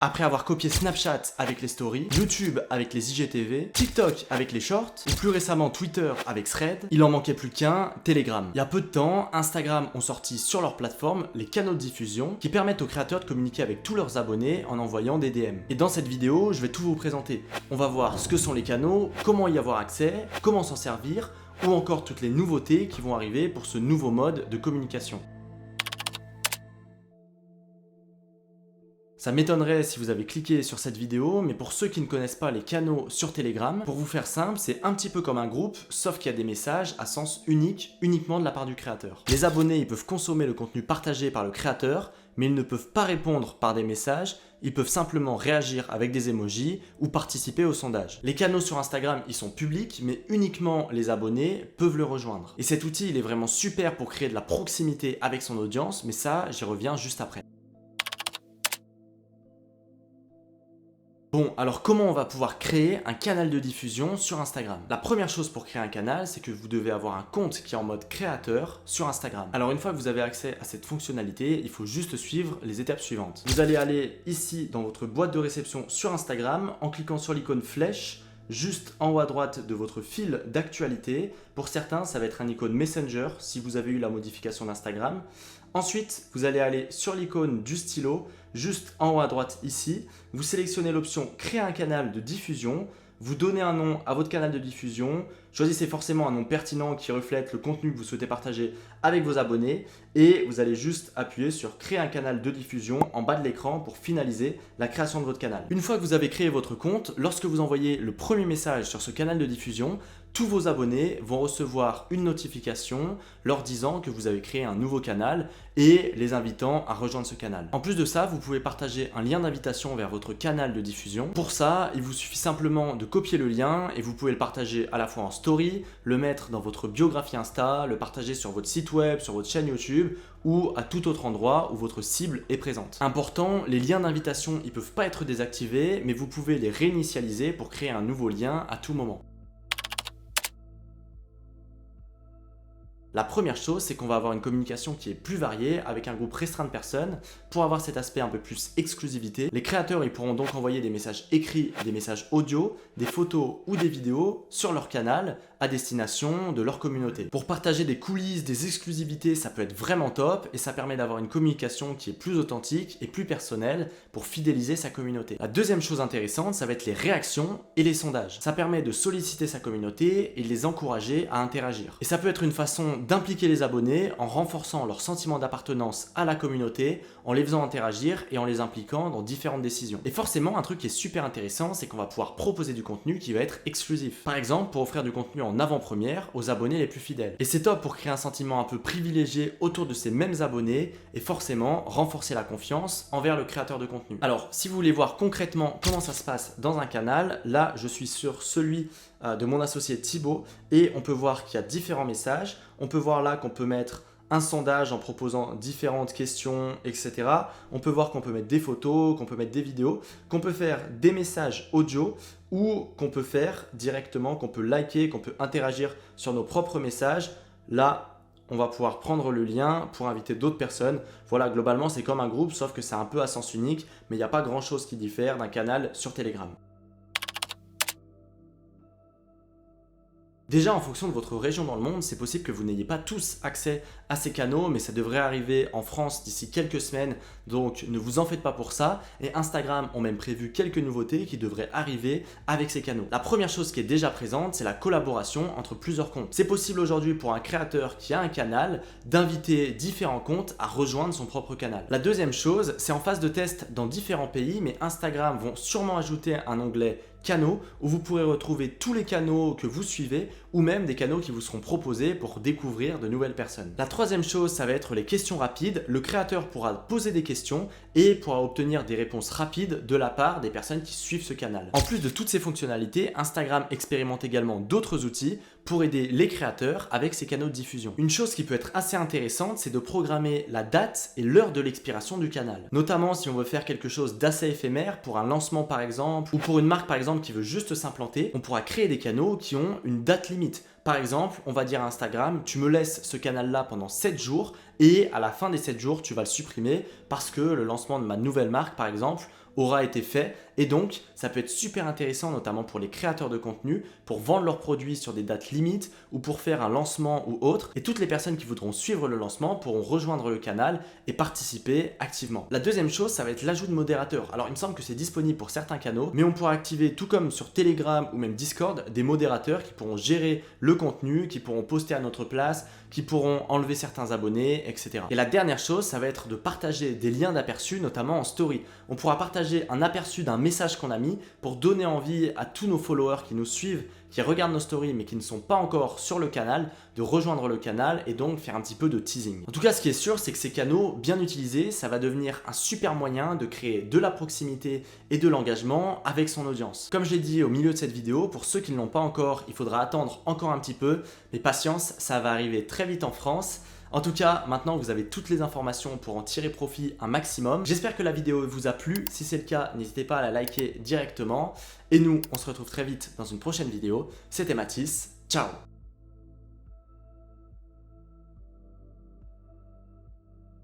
Après avoir copié Snapchat avec les stories, YouTube avec les IGTV, TikTok avec les shorts, et plus récemment Twitter avec Threads, il en manquait plus qu'un, Telegram. Il y a peu de temps, Instagram ont sorti sur leur plateforme les canaux de diffusion qui permettent aux créateurs de communiquer avec tous leurs abonnés en envoyant des DM. Et dans cette vidéo, je vais tout vous présenter. On va voir ce que sont les canaux, comment y avoir accès, comment s'en servir, ou encore toutes les nouveautés qui vont arriver pour ce nouveau mode de communication. Ça m'étonnerait si vous avez cliqué sur cette vidéo, mais pour ceux qui ne connaissent pas les canaux sur Telegram, pour vous faire simple, c'est un petit peu comme un groupe, sauf qu'il y a des messages à sens unique, uniquement de la part du créateur. Les abonnés, ils peuvent consommer le contenu partagé par le créateur, mais ils ne peuvent pas répondre par des messages, ils peuvent simplement réagir avec des emojis ou participer au sondage. Les canaux sur Instagram, ils sont publics, mais uniquement les abonnés peuvent le rejoindre. Et cet outil, il est vraiment super pour créer de la proximité avec son audience, mais ça, j'y reviens juste après. Bon, alors comment on va pouvoir créer un canal de diffusion sur Instagram? La première chose pour créer un canal, c'est que vous devez avoir un compte qui est en mode créateur sur Instagram. Alors une fois que vous avez accès à cette fonctionnalité, il faut juste suivre les étapes suivantes. Vous allez aller ici dans votre boîte de réception sur Instagram en cliquant sur l'icône flèche juste en haut à droite de votre fil d'actualité. Pour certains, ça va être un icône Messenger si vous avez eu la modification d'Instagram. Ensuite, vous allez aller sur l'icône du stylo, juste en haut à droite ici. Vous sélectionnez l'option Créer un canal de diffusion. Vous donnez un nom à votre canal de diffusion. Choisissez forcément un nom pertinent qui reflète le contenu que vous souhaitez partager avec vos abonnés. Et vous allez juste appuyer sur Créer un canal de diffusion en bas de l'écran pour finaliser la création de votre canal. Une fois que vous avez créé votre compte, lorsque vous envoyez le premier message sur ce canal de diffusion, tous vos abonnés vont recevoir une notification leur disant que vous avez créé un nouveau canal et les invitant à rejoindre ce canal. En plus de ça, vous pouvez partager un lien d'invitation vers votre canal de diffusion. Pour ça, il vous suffit simplement de copier le lien et vous pouvez le partager à la fois en story, le mettre dans votre biographie Insta, le partager sur votre site web, sur votre chaîne YouTube ou à tout autre endroit où votre cible est présente. Important, les liens d'invitation, ils ne peuvent pas être désactivés, mais vous pouvez les réinitialiser pour créer un nouveau lien à tout moment. La première chose, c'est qu'on va avoir une communication qui est plus variée avec un groupe restreint de personnes. Pour avoir cet aspect un peu plus exclusivité, les créateurs ils pourront donc envoyer des messages écrits, des messages audio, des photos ou des vidéos sur leur canal à destination de leur communauté. Pour partager des coulisses, des exclusivités, ça peut être vraiment top et ça permet d'avoir une communication qui est plus authentique et plus personnelle pour fidéliser sa communauté. La deuxième chose intéressante, ça va être les réactions et les sondages. Ça permet de solliciter sa communauté et de les encourager à interagir. Et ça peut être une façon d'impliquer les abonnés en renforçant leur sentiment d'appartenance à la communauté, en les faisant interagir et en les impliquant dans différentes décisions. Et forcément, un truc qui est super intéressant, c'est qu'on va pouvoir proposer du contenu qui va être exclusif. Par exemple, pour offrir du contenu en avant-première aux abonnés les plus fidèles. Et c'est top pour créer un sentiment un peu privilégié autour de ces mêmes abonnés et forcément renforcer la confiance envers le créateur de contenu. Alors, si vous voulez voir concrètement comment ça se passe dans un canal, là, je suis sur celui de mon associé Thibaut et on peut voir qu'il y a différents messages. On peut voir là qu'on peut mettre un sondage en proposant différentes questions, etc. On peut voir qu'on peut mettre des photos, qu'on peut mettre des vidéos, qu'on peut faire des messages audio ou qu'on peut faire directement, qu'on peut liker, qu'on peut interagir sur nos propres messages. Là, on va pouvoir prendre le lien pour inviter d'autres personnes. Voilà, globalement, c'est comme un groupe, sauf que c'est un peu à sens unique, mais il n'y a pas grand-chose qui diffère d'un canal sur Telegram. Déjà, en fonction de votre région dans le monde, c'est possible que vous n'ayez pas tous accès à ces canaux, mais ça devrait arriver en France d'ici quelques semaines, donc ne vous en faites pas pour ça. Et Instagram ont même prévu quelques nouveautés qui devraient arriver avec ces canaux. La première chose qui est déjà présente, c'est la collaboration entre plusieurs comptes. C'est possible aujourd'hui pour un créateur qui a un canal d'inviter différents comptes à rejoindre son propre canal. La deuxième chose, c'est en phase de test dans différents pays, mais Instagram vont sûrement ajouter un onglet canaux où vous pourrez retrouver tous les canaux que vous suivez ou même des canaux qui vous seront proposés pour découvrir de nouvelles personnes. La troisième chose, ça va être les questions rapides. Le créateur pourra poser des questions et pourra obtenir des réponses rapides de la part des personnes qui suivent ce canal. En plus de toutes ces fonctionnalités, Instagram expérimente également d'autres outils pour aider les créateurs avec ces canaux de diffusion. Une chose qui peut être assez intéressante, c'est de programmer la date et l'heure de l'expiration du canal. Notamment si on veut faire quelque chose d'assez éphémère pour un lancement par exemple, ou pour une marque par exemple qui veut juste s'implanter, on pourra créer des canaux qui ont une date limite. Par exemple, on va dire à Instagram, tu me laisses ce canal-là pendant 7 jours et à la fin des 7 jours, tu vas le supprimer parce que le lancement de ma nouvelle marque, par exemple, aura été fait et donc ça peut être super intéressant notamment pour les créateurs de contenu pour vendre leurs produits sur des dates limites ou pour faire un lancement ou autre et toutes les personnes qui voudront suivre le lancement pourront rejoindre le canal et participer activement. La deuxième chose, ça va être l'ajout de modérateurs. Alors il me semble que c'est disponible pour certains canaux, mais on pourra activer tout comme sur Telegram ou même Discord des modérateurs qui pourront gérer le contenu, qui pourront poster à notre place, qui pourront enlever certains abonnés, etc. Et la dernière chose, ça va être de partager des liens d'aperçu, notamment en story. On pourra partager un aperçu d'un message qu'on a mis pour donner envie à tous nos followers qui nous suivent, qui regardent nos stories mais qui ne sont pas encore sur le canal, de rejoindre le canal et donc faire un petit peu de teasing. En tout cas, ce qui est sûr, c'est que ces canaux bien utilisés, ça va devenir un super moyen de créer de la proximité et de l'engagement avec son audience. Comme je l'ai dit au milieu de cette vidéo, pour ceux qui ne l'ont pas encore, il faudra attendre encore un petit peu, mais patience, ça va arriver très vite en France. En tout cas, maintenant vous avez toutes les informations pour en tirer profit un maximum. J'espère que la vidéo vous a plu. Si c'est le cas, n'hésitez pas à la liker directement. Et nous, on se retrouve très vite dans une prochaine vidéo. C'était Mathis. Ciao!